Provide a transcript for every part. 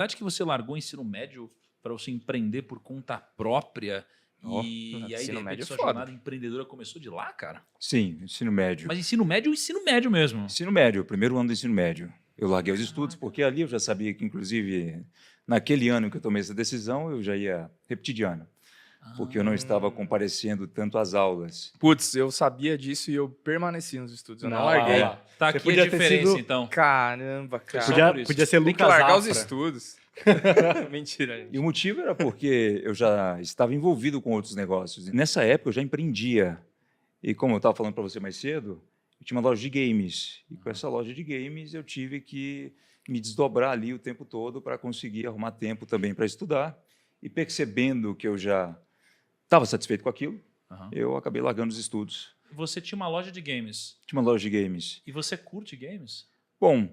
verdade que você largou o ensino médio para você empreender por conta própria Ó, e aí, de ensino médio repente, é sua foda. jornada empreendedora começou de lá, cara? Sim, ensino médio. Mas ensino médio mesmo. Ensino médio, primeiro ano do ensino médio. Eu larguei os estudos, Caraca. porque ali eu já sabia que, inclusive, naquele ano que eu tomei essa decisão, eu já ia repetir de ano, porque eu não estava comparecendo tanto às aulas. Putz, eu sabia disso e eu permaneci nos estudos. Eu não Não, larguei. olha lá. Tá Você aqui a podia ter diferença, sido- então. Caramba, cara. Só Podia, por isso. podia ser Tem que Lucas largar os Afra. estudos. Mentira, E gente. o motivo era porque eu já estava envolvido com outros negócios. E nessa época eu já empreendia. E como eu estava falando para você mais cedo, eu tinha uma loja de games. E com essa loja de games eu tive que me desdobrar ali o tempo todo para conseguir arrumar tempo também para estudar. E percebendo que eu já estava satisfeito com aquilo, Aham. eu acabei largando os estudos. Você tinha uma loja de games. Tinha uma loja de games. E você curte games? Bom,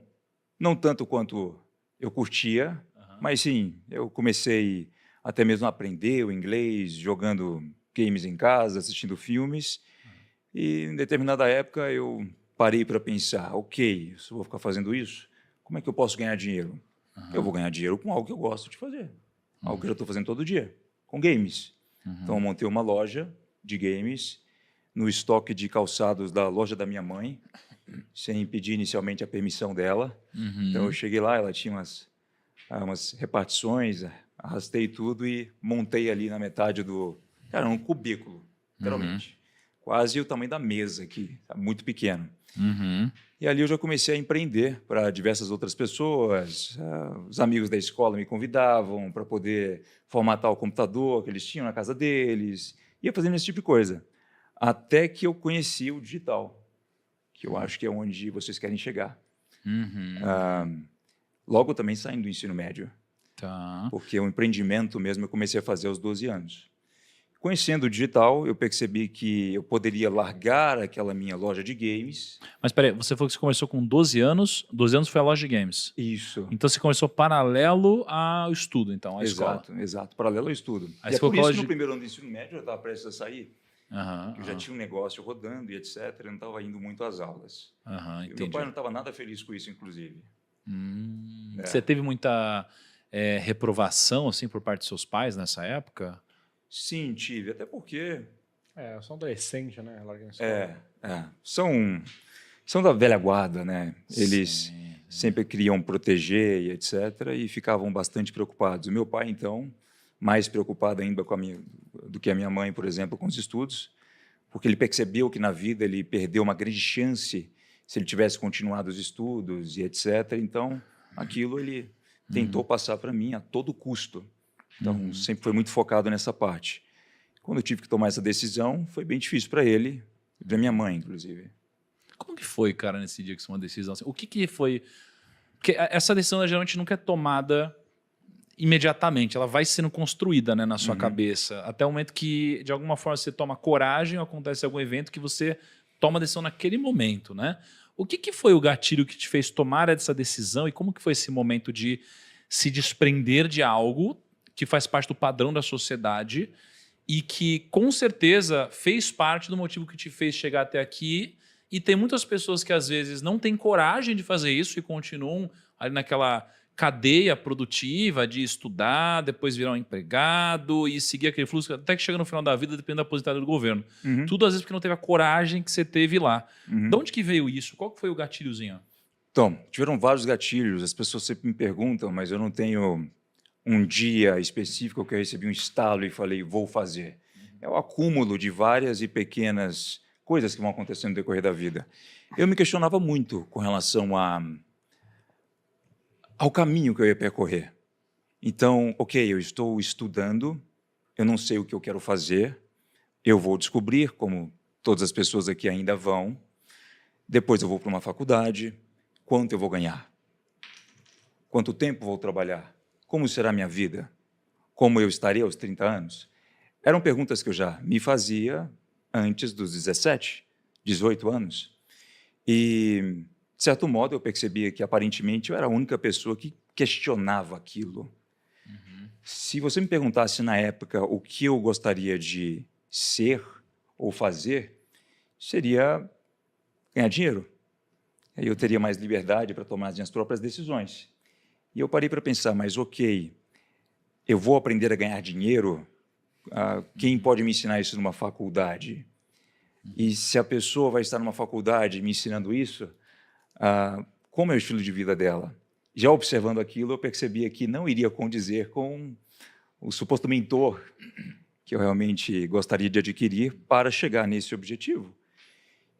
não tanto quanto eu curtia, Aham. mas sim, eu comecei até mesmo a aprender o inglês, jogando games em casa, assistindo filmes. E em determinada época eu parei para pensar, ok, se eu vou ficar fazendo isso, como é que eu posso ganhar dinheiro? Eu vou ganhar dinheiro com algo que eu gosto de fazer, algo que eu já estou fazendo todo dia, com games. Então eu montei uma loja de games no estoque de calçados da loja da minha mãe, sem pedir inicialmente a permissão dela. Então eu cheguei lá, ela tinha umas repartições, arrastei tudo e montei ali na metade do... Cara, um cubículo, literalmente. Quase o tamanho da mesa aqui, tá muito pequeno. Uhum. E ali eu já comecei a empreender para diversas outras pessoas. Os amigos da escola me convidavam para poder formatar o computador que eles tinham na casa deles. Ia fazendo esse tipo de coisa. Até que eu conheci o digital, que eu acho que é onde vocês querem chegar. Uhum. Logo também saindo do ensino médio, Tá. porque o empreendimento mesmo eu comecei a fazer aos 12 anos. Conhecendo o digital, eu percebi que eu poderia largar aquela minha loja de games. Mas peraí, você falou que você começou com 12 anos. 12 anos foi a loja de games. Isso. Então você começou paralelo ao estudo, então, à escola. Exato, exato. Paralelo ao estudo. Aí E você é falou por que a isso loja que no de- primeiro ano do ensino médio eu estava prestes a sair. Aham, Eu já tinha um negócio rodando e etc. Eu não estava indo muito às aulas. aham, E meu entendi. pai não estava nada feliz com isso, inclusive. É. Você teve muita reprovação assim por parte dos seus pais nessa época? Sim, tive. Até porque É, eu sou adolescente, né? Larguei a escola. são da velha guarda, né? Eles Sim. sempre queriam proteger e etc. E ficavam bastante preocupados. O meu pai, então, mais preocupado ainda do que a minha mãe, por exemplo, com os estudos, porque ele percebeu que na vida ele perdeu uma grande chance se ele tivesse continuado os estudos e etc. Então, aquilo ele tentou passar para mim a todo custo. Então, sempre foi muito focado nessa parte. Quando eu tive que tomar essa decisão, foi bem difícil para ele e para minha mãe, inclusive. Como que foi, cara, nesse dia que você tomou uma decisão? Assim? O que foi? Porque essa decisão ela, geralmente nunca é tomada imediatamente, ela vai sendo construída, né, na sua cabeça, até o momento que, de alguma forma, você toma coragem ou acontece algum evento que você toma a decisão naquele momento, né? O que foi o gatilho que te fez tomar essa decisão e como que foi esse momento de se desprender de algo que faz parte do padrão da sociedade e que, com certeza, fez parte do motivo que te fez chegar até aqui. E tem muitas pessoas que, às vezes, não têm coragem de fazer isso e continuam ali naquela cadeia produtiva de estudar, depois virar um empregado e seguir aquele fluxo, até que chega no final da vida, depende da aposentadoria do governo. Tudo, às vezes, porque não teve a coragem que você teve lá. De onde que veio isso? Qual que foi o gatilhozinho? Então, tiveram vários gatilhos. As pessoas sempre me perguntam, mas eu não tenho um dia específico que eu recebi um estalo e falei, vou fazer. É o acúmulo de várias e pequenas coisas que vão acontecendo no decorrer da vida. Eu me questionava muito com relação ao caminho que eu ia percorrer. Então, ok, eu estou estudando, eu não sei o que eu quero fazer, eu vou descobrir, como todas as pessoas aqui ainda vão, depois eu vou para uma faculdade, quanto eu vou ganhar? Quanto tempo vou trabalhar? Como será a minha vida? Como eu estarei aos 30 anos? Eram perguntas que eu já me fazia antes dos 17, 18 anos. E, de certo modo, eu percebia que, aparentemente, eu era a única pessoa que questionava aquilo. Se você me perguntasse, na época, o que eu gostaria de ser ou fazer, seria ganhar dinheiro. Aí eu teria mais liberdade para tomar as minhas próprias decisões. E eu parei para pensar, mas ok, eu vou aprender a ganhar dinheiro? Quem pode me ensinar isso numa faculdade? E se a pessoa vai estar numa faculdade me ensinando isso, como é o estilo de vida dela? Já observando aquilo, eu percebia que não iria condizer com o suposto mentor que eu realmente gostaria de adquirir para chegar nesse objetivo.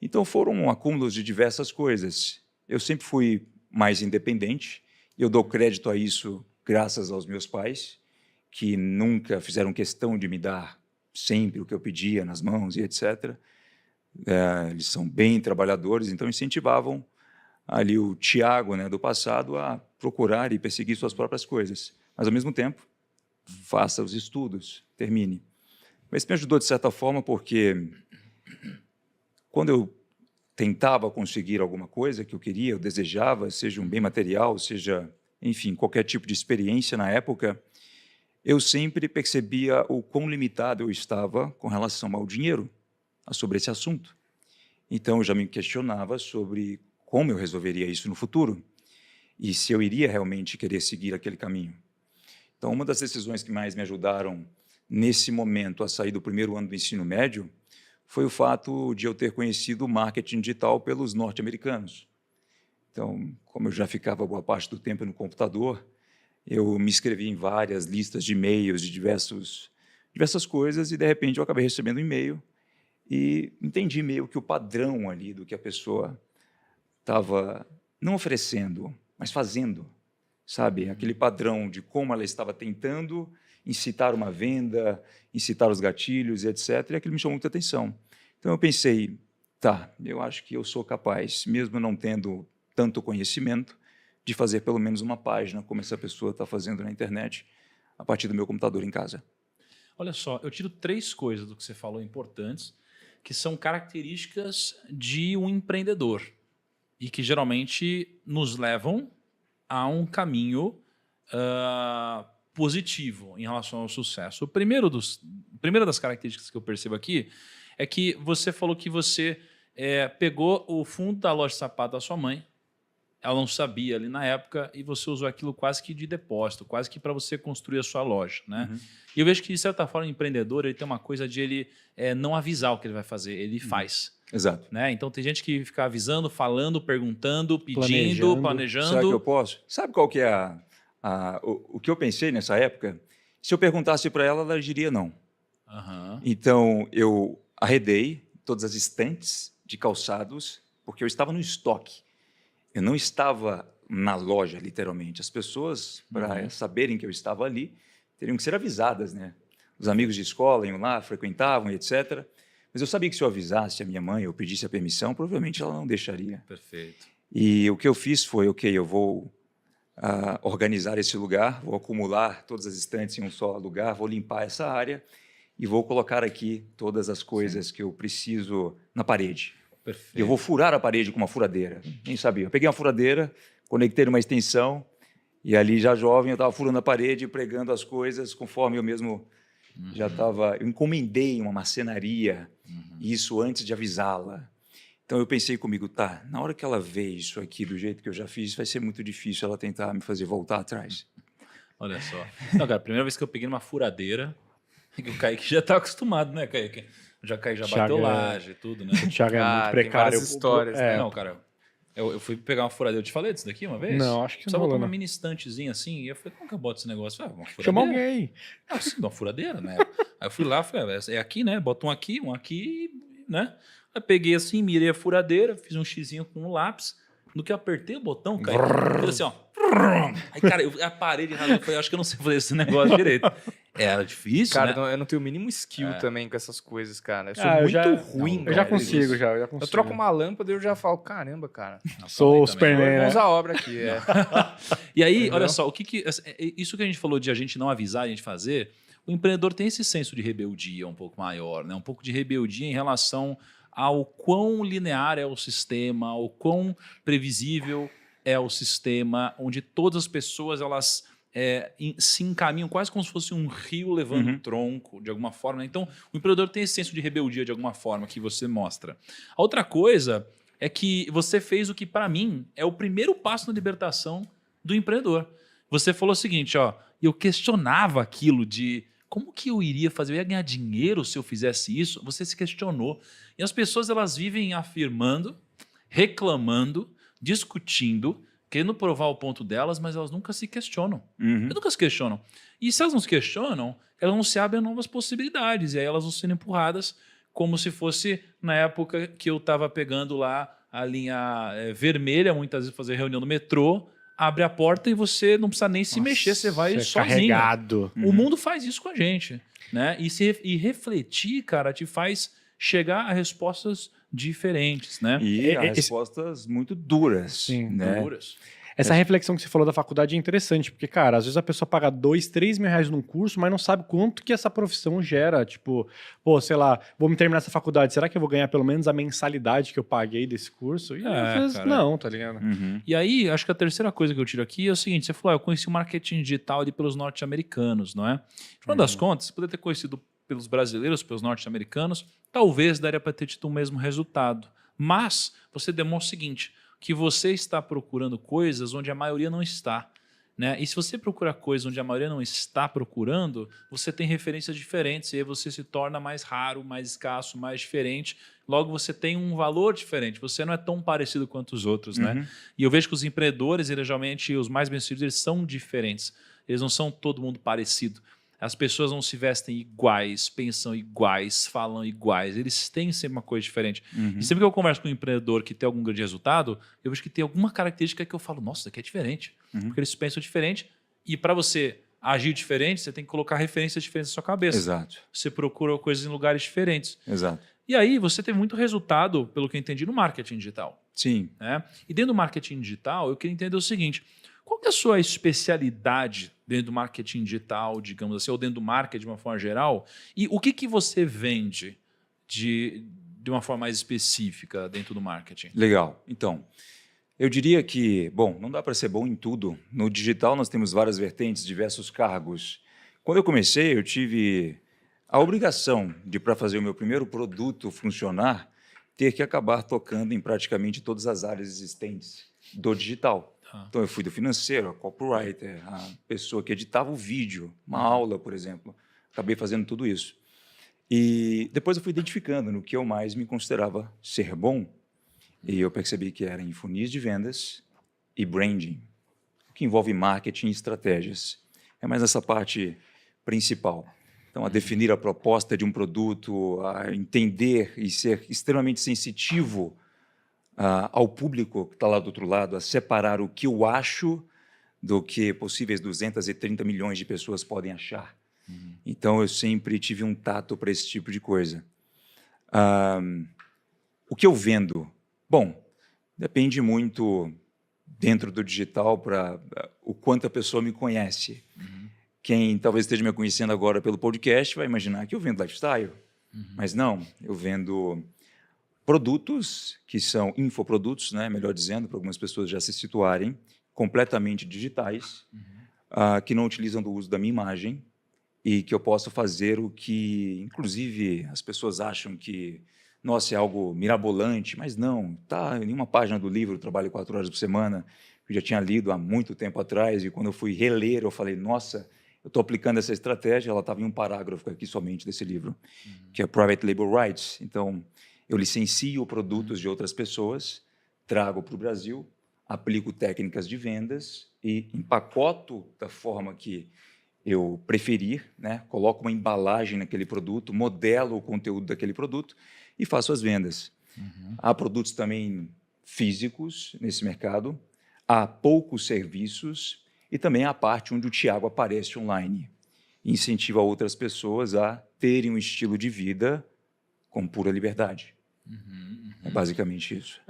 Então, foram acúmulos de diversas coisas. Eu sempre fui mais independente, e eu dou crédito a isso graças aos meus pais, que nunca fizeram questão de me dar sempre o que eu pedia nas mãos e etc. Eles são bem trabalhadores, então incentivavam ali o Tiago, né, do passado, a procurar e perseguir suas próprias coisas. Mas, ao mesmo tempo, faça os estudos, termine. Mas isso me ajudou, de certa forma, porque quando eu tentava conseguir alguma coisa que eu queria, eu desejava, seja um bem material, seja, enfim, qualquer tipo de experiência na época, eu sempre percebia o quão limitado eu estava com relação ao dinheiro, sobre esse assunto. Então, eu já me questionava sobre como eu resolveria isso no futuro e se eu iria realmente querer seguir aquele caminho. Então, uma das decisões que mais me ajudaram nesse momento a sair do primeiro ano do ensino médio foi o fato de eu ter conhecido o marketing digital pelos norte-americanos. Então, como eu já ficava boa parte do tempo no computador, eu me inscrevi em várias listas de e-mails de diversas coisas e, de repente, eu acabei recebendo um e-mail e entendi meio que o padrão ali do que a pessoa estava não oferecendo, mas fazendo, sabe? Aquele padrão de como ela estava tentando incitar uma venda, incitar os gatilhos, etc. E aquilo me chamou muita atenção. Então, eu pensei, tá, eu acho que eu sou capaz, mesmo não tendo tanto conhecimento, de fazer pelo menos uma página, como essa pessoa está fazendo na internet, a partir do meu computador em casa. Olha só, eu tiro 3 coisas do que você falou importantes, que são características de um empreendedor e que geralmente nos levam a um caminho positivo em relação ao sucesso. A primeira das características que eu percebo aqui é que você falou que você pegou o fundo da loja de sapato da sua mãe, ela não sabia ali na época, e você usou aquilo quase que de depósito, quase que para você construir a sua loja, né? Uhum. E eu vejo que, de certa forma, o empreendedor ele tem uma coisa de ele não avisar o que ele vai fazer, ele faz. Exato. Né? Então, tem gente que fica avisando, falando, perguntando, pedindo, planejando. Será que eu posso? Sabe qual que é o que eu pensei nessa época? Se eu perguntasse para ela, ela diria não. Uhum. Então, eu arredei todas as estantes de calçados, porque eu estava no estoque. Eu não estava na loja, literalmente. As pessoas, para saberem que eu estava ali, teriam que ser avisadas, né? Os amigos de escola iam lá, frequentavam, etc. Mas eu sabia que se eu avisasse a minha mãe ou pedisse a permissão, provavelmente ela não deixaria. Perfeito. E o que eu fiz foi, ok, eu vou organizar esse lugar, vou acumular todas as estantes em um só lugar, vou limpar essa área e vou colocar aqui todas as coisas que eu preciso na parede. Perfeito. Eu vou furar a parede com uma furadeira. Nem sabia. Eu peguei uma furadeira, conectei numa extensão e ali já jovem eu estava furando a parede e pregando as coisas conforme eu mesmo já estava... Eu encomendei uma marcenaria, isso antes de avisá-la. Então eu pensei comigo, tá, na hora que ela vê isso aqui do jeito que eu já fiz, vai ser muito difícil ela tentar me fazer voltar atrás. Olha só. Não, cara, a primeira vez que eu peguei numa furadeira, que o Kaique já está acostumado, né, Kaique? Já Kaique já bateu laje e tudo, né? O Thiago é muito Tem precário. várias histórias, né? Não, cara, eu fui pegar uma furadeira. Eu te falei disso daqui uma vez? Não, acho que Precisava não botar rolou, uma não. mini estantezinha assim, e eu falei, como que eu boto esse negócio? Uma furadeira? Chama alguém. Ah, sim, uma furadeira, né? Aí eu fui lá, falei, é aqui, né? Bota um aqui, né? Aí peguei assim, mirei a furadeira, fiz um xizinho com um lápis. No que eu apertei o botão, cara, fez assim, ó. Aí, cara, a parede rasgou. Eu falei, acho que eu não sei fazer esse negócio direito. Era difícil, Cara, né? eu não tenho o mínimo skill também com essas coisas, cara. Eu sou Ah, eu muito já- ruim. Não, Eu já velho, consigo, nisso. já Eu consigo. troco uma lâmpada e eu já falo, caramba, cara. Sou o Também. Superman, né? Vamos a obra aqui. E aí, Entendeu? olha só, isso que a gente falou de a gente não avisar, a gente fazer, o empreendedor tem esse senso de rebeldia um pouco maior, né? Um pouco de rebeldia em relação ao quão linear é o sistema, o quão previsível é o sistema, onde todas as pessoas elas se encaminham quase como se fosse um rio levando um tronco, de alguma forma. Então, o empreendedor tem esse senso de rebeldia de alguma forma que você mostra. A outra coisa é que você fez o que, para mim, é o primeiro passo na libertação do empreendedor, você falou o seguinte, ó, eu questionava aquilo de como que eu iria fazer, eu ia ganhar dinheiro se eu fizesse isso? Você se questionou. E as pessoas, elas vivem afirmando, reclamando, discutindo, querendo provar o ponto delas, mas elas nunca se questionam. Elas nunca se questionam. E se elas não se questionam, elas não se abrem a novas possibilidades. E aí elas vão sendo empurradas como se fosse na época que eu estava pegando lá a linha vermelha, muitas vezes fazer reunião no metrô, abre a porta e você não precisa nem se mexer, você vai é sozinho. carregado. O mundo faz isso com a gente, né? E refletir, cara, te faz chegar a respostas diferentes, né? E há respostas muito duras. Sim, né? Duras. Essa reflexão que você falou da faculdade é interessante, porque, cara, às vezes a pessoa paga 2, 3 mil reais num curso, mas não sabe quanto que essa profissão gera. Tipo, pô, sei lá, vou me terminar essa faculdade, será que eu vou ganhar pelo menos a mensalidade que eu paguei desse curso? E às vezes cara. não, tá ligado? E aí, acho que a terceira coisa que eu tiro aqui é o seguinte: você falou, eu conheci o marketing digital ali pelos norte-americanos, não é? No final das contas, você poderia ter conhecido pelos brasileiros, pelos norte-americanos, talvez daria para ter tido o mesmo resultado. Mas você demonstra o seguinte, que você está procurando coisas onde a maioria não está. Né? E se você procura coisas onde a maioria não está procurando, você tem referências diferentes, e aí você se torna mais raro, mais escasso, mais diferente. Logo, você tem um valor diferente. Você não é tão parecido quanto os outros. Né? E eu vejo que os empreendedores, eles, geralmente, os mais bem-sucedidos, eles são diferentes. Eles não são todo mundo parecido. As pessoas não se vestem iguais, pensam iguais, falam iguais. Eles têm sempre uma coisa diferente. E sempre que eu converso com um empreendedor que tem algum grande resultado, eu vejo que tem alguma característica que eu falo, nossa, isso aqui é diferente. Porque eles pensam diferente. E para você agir diferente, você tem que colocar referências diferentes na sua cabeça. Exato. Você procura coisas em lugares diferentes. Exato. E aí você tem muito resultado, pelo que eu entendi, no marketing digital. Sim. Né? E dentro do marketing digital, eu queria entender o seguinte, qual que é a sua especialidade dentro do marketing digital, digamos assim, ou dentro do marketing de uma forma geral? E o que você vende de uma forma mais específica dentro do marketing? Legal. Então, eu diria que, bom, não dá para ser bom em tudo. No digital nós temos várias vertentes, diversos cargos. Quando eu comecei, eu tive a obrigação de, para fazer o meu primeiro produto funcionar, ter que acabar tocando em praticamente todas as áreas existentes do digital. Então, eu fui do financeiro, a copywriter, a pessoa que editava o vídeo, uma aula, por exemplo. Acabei fazendo tudo isso. E depois eu fui identificando no que eu mais me considerava ser bom. E eu percebi que era em funis de vendas e branding, que envolve marketing e estratégias. É mais essa parte principal. Então, a definir a proposta de um produto, a entender e ser extremamente sensitivo ao público que está lá do outro lado, a separar o que eu acho do que possíveis 230 milhões de pessoas podem achar. Então, eu sempre tive um tato para esse tipo de coisa. O que eu vendo? Bom, depende muito dentro do digital para o quanto a pessoa me conhece. Quem talvez esteja me conhecendo agora pelo podcast vai imaginar que eu vendo lifestyle. Mas não, eu vendo produtos que são infoprodutos, né, melhor dizendo, para algumas pessoas já se situarem, completamente digitais, que não utilizam do uso da minha imagem e que eu posso fazer o que, inclusive, as pessoas acham que, nossa, é algo mirabolante, mas não, está em uma página do livro, eu trabalho 4 horas por semana, eu já tinha lido há muito tempo atrás, e quando eu fui reler, eu falei, nossa, eu estou aplicando essa estratégia, ela estava em um parágrafo aqui somente desse livro, que é Private Label Rights. Então, eu licencio produtos de outras pessoas, trago para o Brasil, aplico técnicas de vendas e empacoto da forma que eu preferir, né? Coloco uma embalagem naquele produto, modelo o conteúdo daquele produto e faço as vendas. Há produtos também físicos nesse mercado, há poucos serviços e também há a parte onde o Thiago aparece online. Incentiva outras pessoas a terem um estilo de vida com pura liberdade. É basicamente isso.